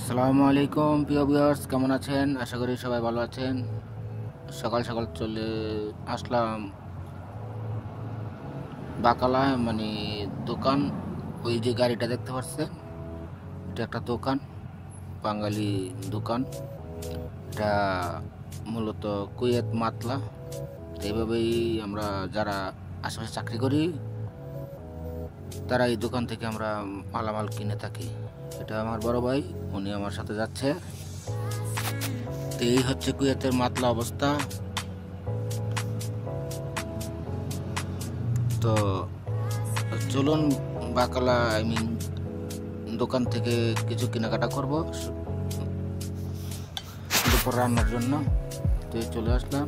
আসসালামু আলাইকুম প্রিয় ভিউয়ার্স, কেমন আছেন? আশা করি সবাই ভালো আছেন। সকাল সকাল চলে আসলাম বাকালা, মানে দোকান। ওই যে গাড়িটা দেখতে পাচ্ছেন, এটা একটা দোকান, বাঙালি দোকান। এটা মূলত কুয়েত মাতলা। এইভাবেই আমরা যারা আশেপাশে চাকরি করি তারা এই দোকান থেকে আমরা মালামাল কিনে থাকি। এটা আমার বড় ভাই, উনি আমার সাথে যাচ্ছে। তো এই হচ্ছে কুয়েতের মাতলা অবস্থা। তো চলুন বাকালা দোকান থেকে কিছু কেনাকাটা করব দুপুর রান্নার জন্য। তো চলে আসলাম।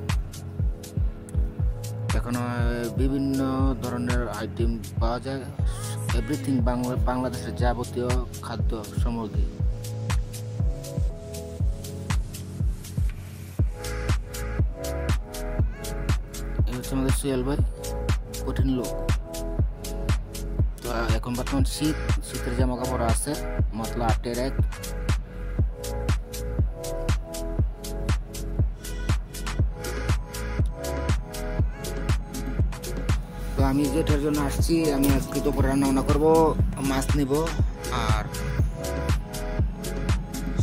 এখানে বিভিন্ন ধরনের আইটেম পাওয়া যায়, এভরিথিং বাংলাদেশের যাবতীয় খাদ্য সামগ্রী। এই হচ্ছে আমাদের সোহেল ভাই, কঠিন লোক। তো এখন বর্তমান শীতের জামা কাপড় আছে মতলা 8-1। তো আমি যেটার জন্য আসছি, আমি আজকে দুপুরে রান্না করবো। মাছ নিব আর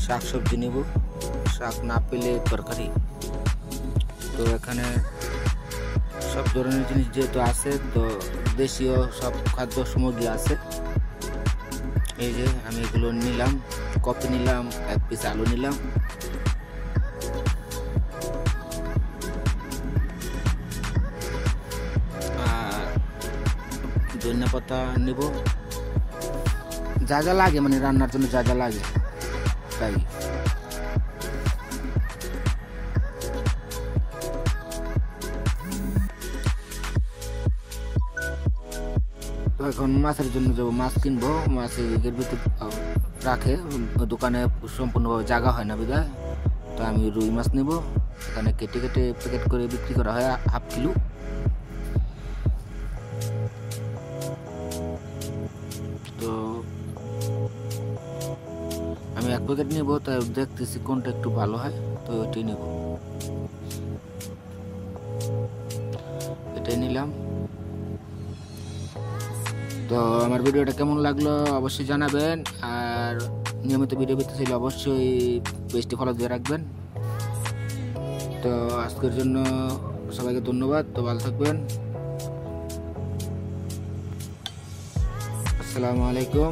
শাক সবজি নিব, শাক না পেলে তরকারি। তো এখানে সব ধরনের জিনিস যেহেতু আছে, তো দেশীয় সব খাদ্য সামগ্রী আছে। এই যে আমি এগুলো নিলাম, কফি নিলাম, 1 পিস আলু নিলাম, আর ধনিয়া পাতা নিব। যা যা লাগে, মানে রান্নার জন্য যা যা লাগে তাই। তো এখন মাছের জন্য যাবো, মাছ কিনবো। মাছ এর ভিতরে রাখে দোকানে, সম্পূর্ণভাবে জায়গা হয় না বিদায়। তো আমি রুই মাছ নেব। এখানে কেটে কেটে প্যাকেট করে বিক্রি করা হয় 1/2 কিলো। তো আমি 1 প্যাকেট নেব, তাই দেখতেছি কোনটা একটু ভালো হয়, তো ওইটাই নেব। এটাই নিলাম। তো আমার ভিডিওটা কেমন লাগলো অবশ্যই জানাবেন, আর নিয়মিত ভিডিও পেতে চাইলে অবশ্যই পেজটি ফলো দিয়ে রাখবেন। তো আজকের জন্য সবাইকে ধন্যবাদ। তো ভালো থাকবেন। আসসালামু আলাইকুম।